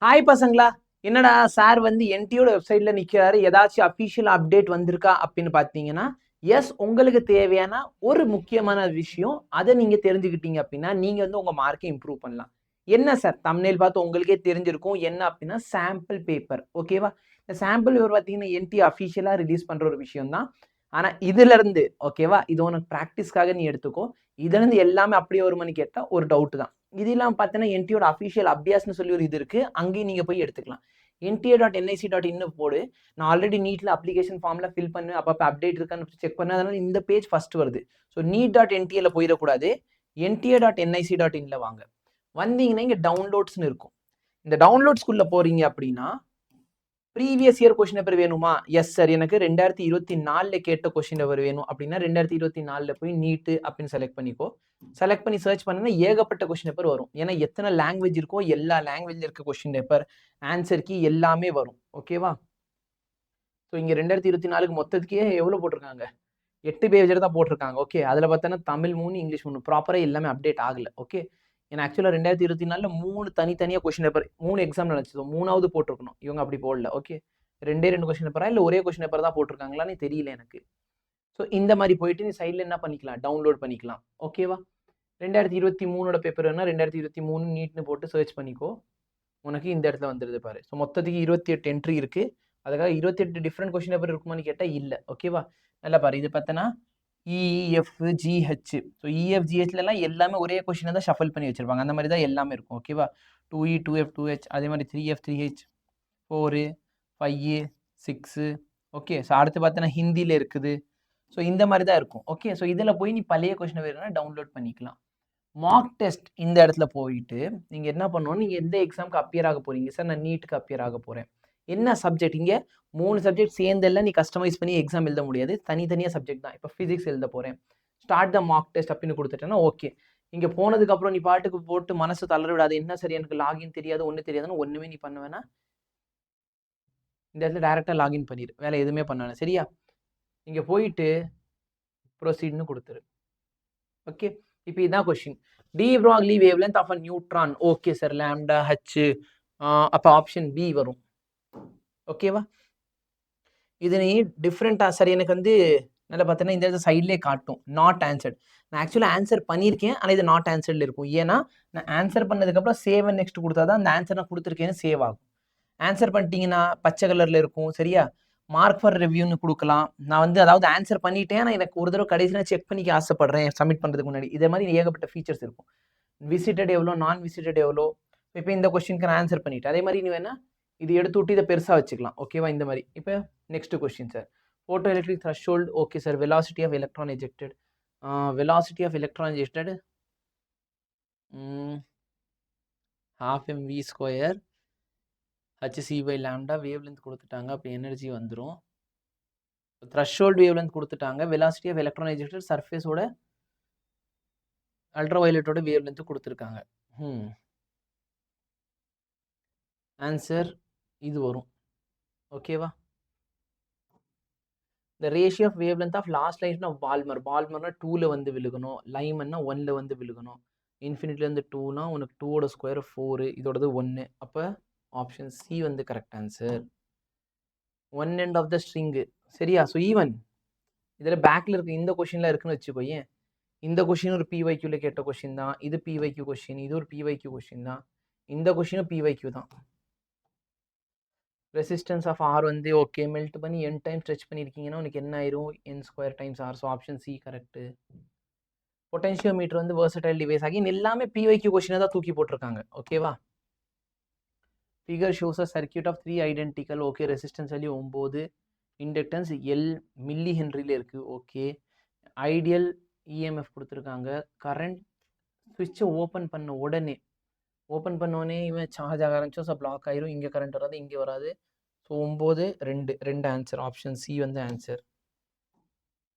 Hi பசங்களா, என்னடா sir வந்து என்டியோட வெப்சைட்ல நிக்கிறாரு, ஏதாச்சும் அஃபிஷியல் அப்டேட் வந்திருக்கா அப்படின்னு பார்த்தீங்கன்னா, எஸ் உங்களுக்கு தேவையான ஒரு முக்கியமான விஷயம். அதை நீங்க தெரிஞ்சுக்கிட்டீங்க அப்படின்னா, நீங்க வந்து உங்க மார்க்கை இம்ப்ரூவ் பண்ணலாம். என்ன சார் தம்ப்நெயில் பார்த்து உங்களுக்கே தெரிஞ்சிருக்கும். என்ன அப்படின்னா சாம்பிள் பேப்பர். ஓகேவா? இந்த சாம்பிள் பேப்பர் பார்த்தீங்கன்னா, என்டி அஃபிஷியலா ரிலீஸ் பண்ற ஒரு விஷயம் தான். ஆனா இதுல இருந்து ஓகேவா, இது உனக்கு பிராக்டிஸ்க்காக நீ எடுத்துக்கோ. இதுல இருந்து எல்லாமே அப்படியே வருமான்னு கேட்டா ஒரு டவுட் தான். இது இல்லாம பார்த்தீங்கன்னா, என்டியோட அஃபிஷியல் அபியாஸ்ன்னு சொல்லி ஒரு இது இருக்கு. அங்கேயும் நீங்க போய் எடுத்துக்கலாம். nta.nic.in போடு. நான் ஆல்ரெடி நீட்ல அப்ளிகேஷன் ஃபார்ம்ல ஃபில் பண்ணு. அப்பப்போ அப்டேட் இருக்கான்னு செக் பண்ணு. அதனால இந்த பேஜ் ஃபர்ஸ்ட் வருது. ஸோ நீட்.ntல போயிடக்கூடாது. nta.nic.inல வாங்க. வந்தீங்கன்னா இங்க டவுன்லோட்ஸ்னு இருக்கும். இந்த டவுன்லோட்ஸ்குள்ள போறீங்க அப்படின்னா, ப்ரீவியஸ் இயர் கொஸ்டின் பேப்பர் வேணுமா? எஸ் சார், எனக்கு 2024ல கேட்ட கொஸ்டின் பேப்பர் வேணும் அப்படின்னா 2024ல போய் நீட்டு அப்படின்னு செலக்ட் பண்ணிக்கோ. செலக்ட் பண்ணி சர்ச் பண்ணா ஏகப்பட்ட கொஸ்டின் பேப்பர் வரும். ஏன்னா எத்தனை லாங்குவேஜ் இருக்கோ எல்லா லாங்குவேஜ்ல இருக்க கொஸ்டின் பேப்பர், ஆன்சர் கீ எல்லாமே வரும். ஓகேவா? ஸோ இங்க 2024க்கு மொத்தத்துக்கே எவ்வளவு போட்டிருக்காங்க? 8 பேஜ் தான் போட்டிருக்காங்க. ஓகே, அதுல பார்த்தோன்னா தமிழ் 3, இங்கிலீஷ் 3 ப்ராப்பரா எல்லாமே அப்டேட் ஆகல. ஓகே, ஏன்னா ஆக்சுவலா 2024ல 3 தனித்தனியா கொஸ்டின் பேப்பர் 3 எக்ஸாம் நடந்துச்சு. 3வது போட்டிருக்கணும். இவங்க அப்படி போடல. ஓகே, 2 கொஸ்டின் பேப்பரா இல்ல ஒரே கொஸ்டின் பேப்பர் தான் போட்டிருக்காங்களான்னு தெரியல எனக்கு. ஸோ இந்த மாதிரி போயிட்டு நீ சைட்ல என்ன பண்ணிக்கலாம், டவுன்லோட் பண்ணிக்கலாம். ஓகேவா? 2023ஓட பேப்பர் வேணா 2023 நீட்னு போட்டு சர்ச் பண்ணிக்கோ. உனக்கு இந்த இடத்துல வந்துருது பாரு. ஸோ மொத்தத்துக்கு 28 என்ட்ரி இருக்கு. அதுக்காக 28 டிஃப்ரெண்ட் கொஸ்டின் பேப்பர் இருக்குமான்னு கேட்டா இல்ல. ஓகேவா? நல்லா பாரு. இது பார்த்தனா EFGH. ஸோ EFGHலாம் எல்லாமே ஒரே கொஸ்டினை தான் ஷஃபிள் பண்ணி வச்சிருப்பாங்க. அந்த மாதிரி தான் எல்லாமே இருக்கும். ஓகேவா? 2E 2F 2H, அதே மாதிரி 3F 3H, 4 5 6. ஓகே, ஸோ அடுத்து பார்த்தனா ஹிந்தியில் இருக்குது. ஸோ இந்த மாதிரி தான் இருக்கும். ஓகே, ஸோ இதில் போய் நீ பழைய கொஸ்டின் வேணும்னா டவுன்லோட் பண்ணிக்கலாம். மார்க் டெஸ்ட் இந்த இடத்துல போயிட்டு நீங்க என்ன பண்ணணும், நீங்க எந்த எக்ஸாம்க்கு அப்பியர் ஆக போறீங்க? சார் நான் நீட்டுக்கு அப்பியர் ஆக போறேன். என்ன சப்ஜெக்ட்? இங்க 3 சப்ஜெக்ட் சேர்ந்தெல்லாம் நீ கஸ்டமைஸ் பண்ணி எக்ஸாம் எழுத முடியாது. தனித்தனியா சப்ஜெக்ட் தான். இப்போ பிசிக்ஸ் எழுத போறேன். ஸ்டார்ட் த மார்க் டெஸ்ட் அப்படின்னு கொடுத்துட்டேன்னா ஓகே. இங்க போனதுக்கு அப்புறம் நீ பாட்டுக்கு போட்டு மனசு தளர விடாது. என்ன சரி எனக்கு லாகின் தெரியாது, ஒண்ணு தெரியாதுன்னு ஒண்ணுமே நீ பண்ண வேணா. இந்த இடத்துல டைரக்டா லாகின் பண்ணிரு. வேலை எதுவுமே பண்ண வேணாம். சரியா? இங்க போயிட்டு ப்ரொசீட்னு கொடுத்துரு. ஓகே, இப்போ இதான் question. De Broglie wavelength of a neutron. Okay sir, lambda H. அப்போ ஆப்ஷன் பி வரும். ஓகேவா? இது நீ டிஃப்ரெண்டா சார் எனக்கு வந்து நல்லா பார்த்தீங்கன்னா இந்த இடத்துல சைட்லேயே காட்டும் நாட் ஆன்சர்ட். நான் ஆக்சுவலாக ஆன்சர் பண்ணியிருக்கேன், ஆனால் இது நாட் ஆன்சர்டில் இருக்கும். ஏன்னா நான் ஆன்சர் பண்ணதுக்கப்புறம் சேவ் அண்ட் நெக்ஸ்ட் கொடுத்தா தான் அந்த ஆன்சர் நான் கொடுத்துருக்கேன்னு சேவ் ஆகும். ஆன்சர் பண்ணிட்டீங்கன்னா பச்சை கலரில் இருக்கும். சரியா? மார்க் ஃபார் ரிவ்யூன்னு கொடுக்கலாம். நான் வந்து அதாவது ஆன்சர் பண்ணிட்டேன், ஆனால் எனக்கு ஒரு தடவை கடைசியில் செக் பண்ணிக்க ஆசைப்படுறேன் சப்மிட் பண்ணுறதுக்கு முன்னாடி. இதே மாதிரி ஏகப்பட்ட ஃபீச்சர்ஸ் இருக்கும். விசிட்டட் எவ்வளோ, நான் விசிட்டட் எவ்வளோ. இப்போ இந்த கொஸ்டினுக்கு நான் ஆன்சர் பண்ணிட்டேன். அதே மாதிரி நீ வேணா இது எடுத்து விட்டு இதை பெருசாக வச்சுக்கலாம். ஓகேவா? இந்த மாதிரி. இப்போ next question sir. Photo electric threshold. Okay sir. Velocity of electron ejected. Velocity of electron ejected half mv square hc by lambda. Wavelength கொடுத்துட்டாங்க. அப்போ எனர்ஜி வந்துடும். த்ரெஷோல்ட் வேவ் லென்த் கொடுத்துட்டாங்க. வெலாசிட்டி ஆஃப் எலக்ட்ரான் எஜெக்டட் சர்ஃபேஸோட ultra வயலட்டோட wavelength கொடுத்துருக்காங்க. Answer இது வரும். ஓகேவா? இந்த ratio of wavelength of last line of Balmer. பால்மர்னா 2ல வந்து விழுகணும், லைமன்னா 1ல வந்து விழுகணும். இன்ஃபினிட்லேருந்து 2னா உனக்கு 2ஓட ஸ்கொயர் 4, இதோடது 1. அப்போ ஆப்ஷன் சி வந்து correct answer. One end of the string. சரியா? ஸோ ஈவன் இதில் பேக்கில் இருக்க இந்த கொஷின்லாம் இருக்குன்னு வச்சுக்கோயேன். இந்த கொஷின் ஒரு பிவைக்யூல கேட்ட கொஷின் தான். இது பிவைக்யூ கொஷின், இது ஒரு பிவைக்யூ கொஷின் தான். இந்த கொஷினும் பிவைக்யூ தான். ரெசிஸ்டன்ஸ் ஆஃப் ஆர் வந்து ஓகே மெல்ட் பண்ணி n டைம் ஸ்ட்ரெச் பண்ணியிருக்கீங்கன்னா உனக்கு என்ன ஆயிரும்? n² times R. So option C correct. Potentiometer வந்து வெர்சடைல் டிவைஸ். அகைன் எல்லாமே பிவைக்யூ கொஸ்டினை தான் தூக்கி போட்டிருக்காங்க. ஓகேவா? Figure shows a circuit of 3 identical. Okay, resistance value 9, inductance L milli ஹென்ரியில் இருக்குது. ஓகே, ஐடியல் இஎம்எஃப் கொடுத்துருக்காங்க. கரண்ட் ஸ்விட்சை ஓப்பன் பண்ண உடனே இவன் சார்ஜ் ஆக ஆரம்பிச்சோம். ஸோ பிளாக் ஆயிரும். இங்கே கரண்ட் வராது, இங்கே வராது. So 9 2 answer. ஆப்ஷன் சி வந்து ஆன்சர்.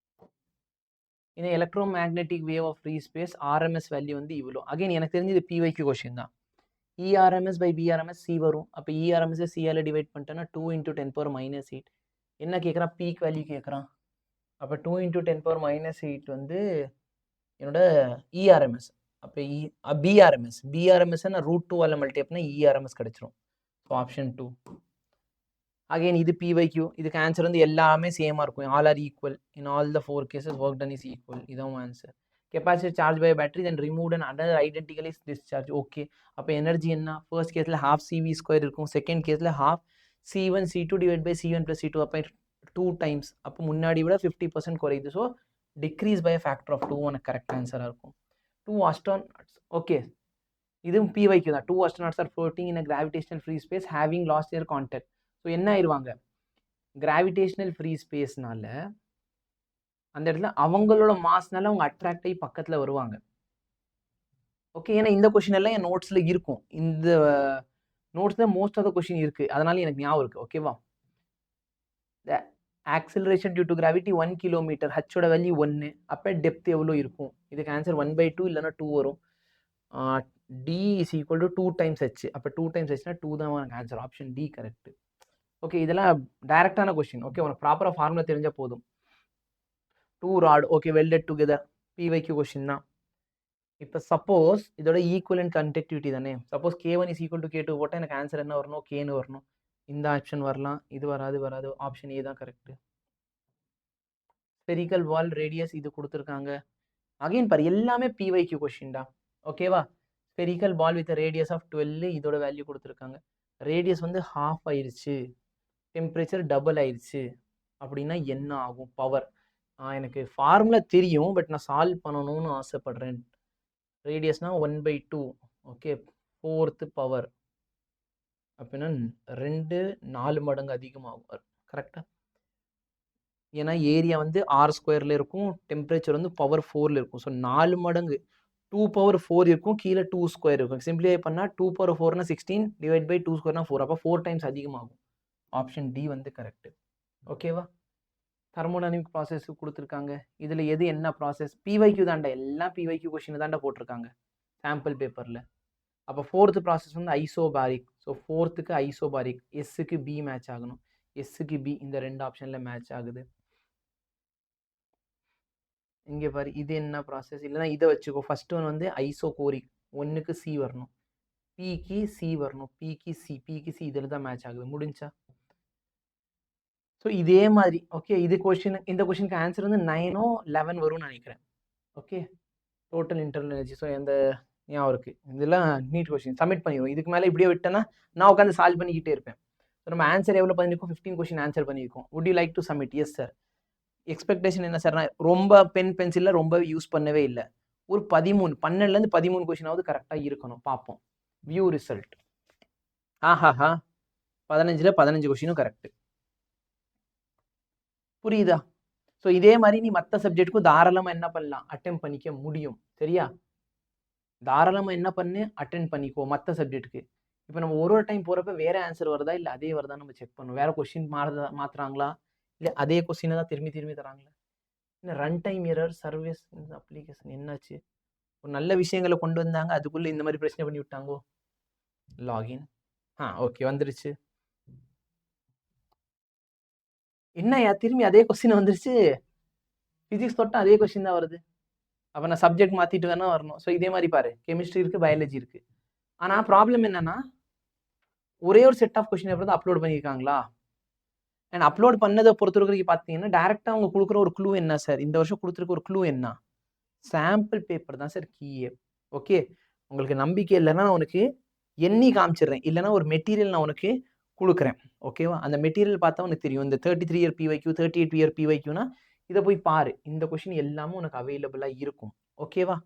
இந்த electromagnetic wave of free space RMS value வந்து இவ்வளோ. அகைன் எனக்கு தெரிஞ்சு இது பிவைக்யூ கொஸ்டின் தான். இஆர்எம்எஸ் பை பிஆர்எம்எஸ் சி வரும். அப்போ இஆர்எம்எஸ் சியால் டிவைட் பண்ணிட்டேன்னா 2 × 10⁻8. என்ன கேட்குறான்? பீக் வேல்யூ கேட்குறான். அப்போ 2 × 10⁻8 வந்து என்னோட இஆர்எம்எஸ். அப்போ பிஆர்எம்எஸ் நான் √2 மல்டி அப்படின்னா இஆர்எம்எஸ் கிடச்சிரும். So option 2. அகைன் இது பிவைக்யூ. இதுக்கு ஆன்சர் வந்து எல்லாமே சேமாக இருக்கும். All are equal in all the 4 cases work done is equal. இதான் answer. Capacity charge by battery then remove and other identical is discharge. Okay, அப்போ எனர்ஜி என்ன? ஃபர்ஸ்ட் கேஸில் ½ CV ஸ்கொயர் இருக்கும், செகண்ட் கேஸில் ½ C1 C2 divide by C1 + C2 அப்போ 2 times. அப்போ முன்னாடி விட 50% குறையுது. So decrease by factor of 2 உனக்கு கரெக்ட் ஆன்சராக இருக்கும். 2 astronauts. ஓகே, இதுவும் பிவைக்கு தான். 2 astronauts are floating in a gravitational free space having lost their contact. So என்ன ஆயிடுவாங்க? கிராவிடேஷனல் ஃப்ரீ ஸ்பேஸ்னால அந்த இடத்துல அவங்களோட மாஸ்னால அவங்க அட்ராக்ட் ஆகி பக்கத்தில் வருவாங்க. ஓகே, ஏன்னா இந்த கொஷின் எல்லாம் என் நோட்ஸில் இருக்கும். இந்த நோட்ஸில் மோஸ்ட் ஆஃப் த கொஷின் இருக்குது, அதனால எனக்கு ஞாபகம் இருக்குது. ஓகேவா? The acceleration due to gravity 1 kilometre, ஹச்சோட வேல்யூ 1. அப்போ டெப்த் எவ்வளோ இருக்கும்? இதுக்கு ஆன்சர் 1/2 இல்லைன்னா 2 வரும். T is equal to 2 times h. அப்போ 2 times hனா 2 தான் எனக்கு answer. Option D correct. Okay, இதெல்லாம் டைரக்டான கொஸ்டின். ஓகே, உனக்கு ப்ராப்பராக ஃபார்முலா தெரிஞ்சால் போதும். 2 rod okay welded together PYQ question தான். இப்போ சப்போஸ் இதோட ஈக்குவலன்ட் கண்டக்டிவிட்டி தானே. Suppose K1 is equal to K2 போட்டால் எனக்கு ஆன்சர் என்ன வரணும்? கேன்னு வரணும். இந்த ஆப்ஷன் வரலாம், இது வராது. ஆப்ஷன் ஏ தான் கரெக்ட். ஸ்பெரிக்கல் வால் ரேடியஸ் இது கொடுத்துருக்காங்க. அகைன் பாரு, எல்லாமே பிவைக்யூ கொஸ்டின் தான். ஓகேவா? Spherical ball with radius of 12, இதோட வேல்யூ கொடுத்துருக்காங்க. ரேடியஸ் வந்து ½ ஆயிடுச்சு, டெம்பரேச்சர் டபுள் ஆயிடுச்சு அப்படின்னா என்ன ஆகும்? பவர். எனக்கு ஃபார்முலா தெரியும், பட் நான் சால்வ் பண்ணணும்னு ஆசைப்படுறேன். ரேடியஸ்னா 1/2. ஓகே, 4th பவர் அப்படின்னா 4 மடங்கு அதிகமாகும். கரெக்டா? ஏன்னா ஏரியா வந்து R² இருக்கும், டெம்பரேச்சர் வந்து பவர் 4 இருக்கும். ஸோ 4 மடங்கு 2^4 இருக்கும், கீழே 2² இருக்கும். சிம்பிளிஃபை பண்ணால் 2^4னா 16 டிவைட் பை 2² 4. அப்போ 4 times அதிகமாகும். ஆப்ஷன் டி வந்து கரெக்ட். ஓகேவா? தெர்மோடைனமிக் ப்ராசஸ் கொடுத்துருக்காங்க. இதில் எது என்ன ப்ராசஸ்? பிவைக்யூ தாண்டா, எல்லாம் பிவைக்யூ கொஸ்டின் தாண்டா போட்டிருக்காங்க சாம்பிள் பேப்பரில். அப்போ 4th ப்ராசஸ் வந்து ஐசோபாரிக். So 4th isobaric. எஸ்ஸுக்கு பி மேட்ச் ஆகணும். எஸ்ஸுக்கு பி இந்த 2 ஆப்ஷனில் மேட்ச் ஆகுது. இங்கே பாரு, இது என்ன ப்ராசஸ்? இல்லைன்னா இதை வச்சுக்கோ. ஃபர்ஸ்ட் ஒன் வந்து ஐசோகோரிக். 1க்கு சி வரணும், பிக்கு சி வரணும், பிக்கு சி இதில் தான் மேட்ச் ஆகுது. முடிஞ்சா? ஸோ இதே மாதிரி. ஓகே, இது கொஸ்டின், இந்த கொஸ்டினுக்கு ஆன்சர் வந்து 9 or 11 வரும்னு நினைக்கிறேன். Okay, total internal energy. So அந்த ஞாபகம் இருக்குது. இதெல்லாம் நீட் கொஸ்டின். சப்மிட் பண்ணிடுவோம். இதுக்கு மேலே இப்படியே விட்டேன்னா நான் உட்காந்து சால்வ் பண்ணிக்கிட்டே இருப்பேன். ஸோ நம்ம ஆன்சர் எவ்வளோ பண்ணியிருக்கோம்? 15 கொஸ்டின் ஆன்சர் பண்ணியிருக்கோம். Would you like to submit? Yes sir. Expectation என்ன சார்? நான் ரொம்ப பென்சிலில் ரொம்ப யூஸ் பண்ணவே இல்லை. ஒரு 12லேருந்து 13 கொஸ்டினாவது கரெக்டாக இருக்கணும். பார்ப்போம். View result. ஆஹாஹா, 15ல் 15 கொஸ்டினும் கரெக்ட். புரியுதா? ஸோ இதே மாதிரி நீ மற்ற சப்ஜெக்ட்டுக்கும் தாராளமாக என்ன பண்ணலாம்? அட்டெம்ப் பண்ணிக்க முடியும். சரியா? தாராளமாக என்ன பண்ணு? அட்டென்ட் பண்ணிக்கோ மற்ற சப்ஜெக்ட்டுக்கு. இப்போ நம்ம ஒரு டைம் போகிறப்ப வேறு ஆன்சர் வருதா இல்லை அதே வருதா நம்ம செக் பண்ணணும். வேறு கொஸ்டின் மாற்றுறாங்களா இல்லை அதே கொஸ்டினை தான் திரும்பி தராங்களா? இல்லை ரன் டைம் எரர் சர்வீஸ் இந்த அப்ளிகேஷன் என்னாச்சு? ஒரு நல்ல விஷயங்களை கொண்டு வந்தாங்க, அதுக்குள்ளே இந்த மாதிரி பிரச்சனை பண்ணி விட்டாங்கோ. லாகின் ஓகே வந்துருச்சு. என்னையா திரும்பி அதே கொஸ்டின் வந்துருச்சு? ஃபிசிக்ஸ் தொட்டா அதே கொஸ்டின் தான் வருது. அப்போ நான் சப்ஜெக்ட் மாற்றிட்டு வேணா வரணும். ஸோ இதே மாதிரி பாரு, கெமிஸ்ட்ரி இருக்குது, பயாலஜி இருக்குது. ஆனால் ப்ராப்ளம் என்னன்னா ஒரே ஒரு செட் ஆஃப் கொஸ்டின் பேப்பர் தான் அப்லோட் பண்ணியிருக்காங்களா? அண்ட் அப்லோட் பண்ணதை பொறுத்தவரைக்கும் பார்த்தீங்கன்னா டேரெக்டாக அவங்க கொடுக்குற ஒரு க்ளூ என்ன சார்? இந்த வருஷம் கொடுத்துருக்க ஒரு க்ளூ என்ன? சாம்பிள் பேப்பர் தான் சார் கீயே. ஓகே, உங்களுக்கு நம்பிக்கை இல்லைன்னா நான் உனக்கு எண்ணி காமிச்சிடுறேன், இல்லைன்னா ஒரு மெட்டீரியல் நான் உனக்கு கொடுக்குறேன். ஓகேவா? அந்த மெட்டீரியல் பார்த்தா உனக்கு தெரியும். இந்த 33 year பிவைக்யூ 38 year பிவைக்யூனா இதை போய் பாரு. இந்த கொஸ்டின் எல்லாமே உனக்கு அவைலபிளாக இருக்கும். ஓகேவா?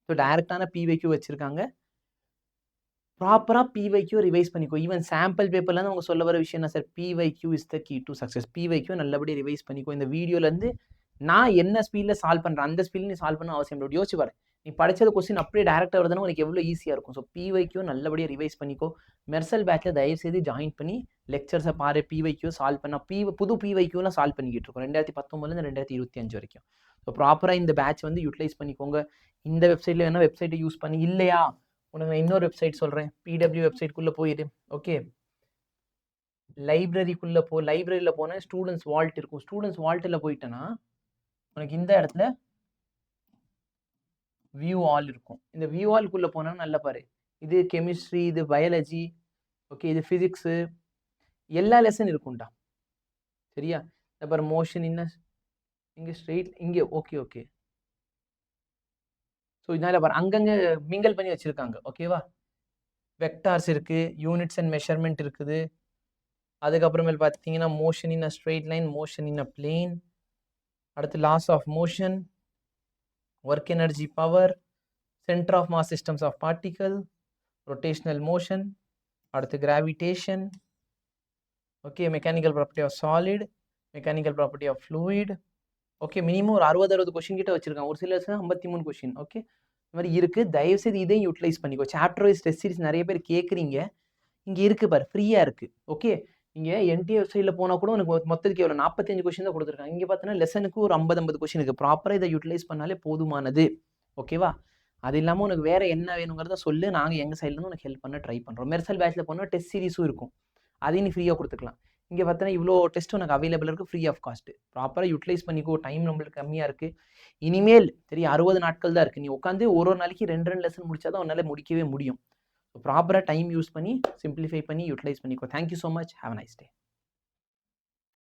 ஸோ டைரக்டான பிவைக்யூ வச்சுருக்காங்க. ப்ராப்பராக பிவைக்யூ ரிவைஸ் பண்ணிக்கோ. ஈவன் சாம்பிள் பேப்பர்லேருந்து அவங்க சொல்ல வர விஷயம் என்ன sir? PYQ is the key to success. PYQ நல்லபடியாக ரிவைஸ் பண்ணிக்கோ. இந்த வீடியோலேருந்து நான் என்ன ஸ்பீடில் சால்வ் பண்ணுறேன் அந்த ஸ்பீடில் நீ சால்வ் பண்ண அவசியம் இல்லை. யோசிச்சு பாரு, நீ படித்தது கொஸ்டின் அப்படியே டேரக்டாக வருதுன்னா உனக்கு எவ்வளோ ஈஸியாக இருக்கும். ஸோ பிவைக்யூ நல்லபடியாக ரிவைஸ் பண்ணிக்கோ. மெர்சல் பேட்சில் தயவுசெய்து ஜாயின் பண்ணி லெக்சர்ஸை பாரு. பிவைக்யூ சால்வ் பண்ண புது பிவைக்யூலாம் சால்வ் பண்ணிக்கிட்டு இருக்கோம் 2019 2025 வரைக்கும். ஸோ ப்ராப்பராக இந்த பேட்ச் வந்து யூட்டிலைஸ் பண்ணிக்கோங்க. இந்த வெப்சைட்டில் வேணால் வெப்சைட்டை யூஸ் பண்ணி, இல்லையா உனக்கு நான் இன்னொரு வெப்சைட் சொல்கிறேன். பிடபிள்யூ வெப்சைட்குள்ளே போயிடு. ஓகே, லைப்ரரிக்குள்ளே போ. லைப்ரரியில் போனால் ஸ்டூடெண்ட்ஸ் வால்ட் இருக்கும். ஸ்டூடெண்ட்ஸ் வால்ட்டில் போயிட்டேன்னா உனக்கு இந்த இடத்துல வியூ ஆல் இருக்கும். இந்த வியூ ஆல்குள்ளே போனால் நல்லா பாரு, இது கெமிஸ்ட்ரி, இது பயாலஜி, ஓகே, இது ஃபிசிக்ஸு எல்லா லெசன் இருக்கும்டா. சரியா? அப்புறம் மோஷன் இன் இங்க ஸ்ட்ரெயிட் இங்க ஓகே, ஓகே. ஸோ இதனால பாரு அங்கங்க மிங்கிள் பண்ணி வச்சிருக்காங்க. ஓகேவா? வெக்டார்ஸ் இருக்கு, யூனிட்ஸ் அண்ட் மெஷர்மென்ட் இருக்குது. அதுக்கப்புறமேல் பார்த்தீங்கன்னா motion in a straight line, motion in a plane. அடுத்து laws of motion, work energy power, centre of mass systems of particle, rotational motion, அடுத்து gravitation, okay, mechanical property of solid, mechanical property of fluid. Okay, minimum ஒரு 60 question கிட்ட வச்சிருக்காங்க. ஒரு சில 53 question. Okay, இந்த மாதிரி இருக்கு. தயவுசெய்து இதையும் யூட்டிலைஸ் பண்ணிக்கோ. சாப்டர் வைஸ் டெஸ்ட் சீரிஸ் நிறைய பேர் கேட்குறீங்க. இங்கே இருக்கு பாரு, ஃப்ரீயா இருக்கு. ஓகே, இங்கே என்டிஏ வெப்சைட்ல போனா கூட உனக்கு மொத்தத்துக்கு எவ்வளோ 45 கொஸ்டின் தான் கொடுத்துருக்காங்க. இங்கே பார்த்தீங்கன்னா லெசனுக்கு ஒரு 50 கொஸ்டின் இருக்கு. ப்ராப்பராக இதை யூட்டிலைஸ் பண்ணாலே போதுமானது. ஓகேவா? அது இல்லாமல் உனக்கு வேற என்ன வேணுங்கிறத சொல்லு. நாங்கள் எங்கள் சைட்லேருந்து உனக்கு ஹெல்ப் பண்ண ட்ரை பண்ணுறோம். மெர்சல் பேட்ச்ல போனால் டெஸ்ட் சீரிஸும் இருக்கும். அதையும் நீ ஃப்ரீயாக கொடுத்துக்கலாம். இங்கே பார்த்தீங்கன்னா இவ்வளோ டெஸ்ட் உனக்கு அவைலபிள் இருக்குது, ஃப்ரீ ஆஃப் காஸ்ட். ப்ராப்பராக யூட்டிலைஸ் பண்ணிக்கோ. டைம் நம்மளுக்கு கம்மியாக இருக்குது. இனிமேல் தெரியும் 60 நாட்கள் தான் இருக்குது. நீ உட்காந்து ஒரு நாளைக்கு 2 லெசன் முடிச்சா தான் உன்னால் முடிக்கவே முடியும். ப்ராப்பராக டைம் யூஸ் பண்ணி சிம்பிளிஃபை பண்ணி யூட்டிலைஸ் பண்ணிக்கோ. Thank you so much. Have a nice day.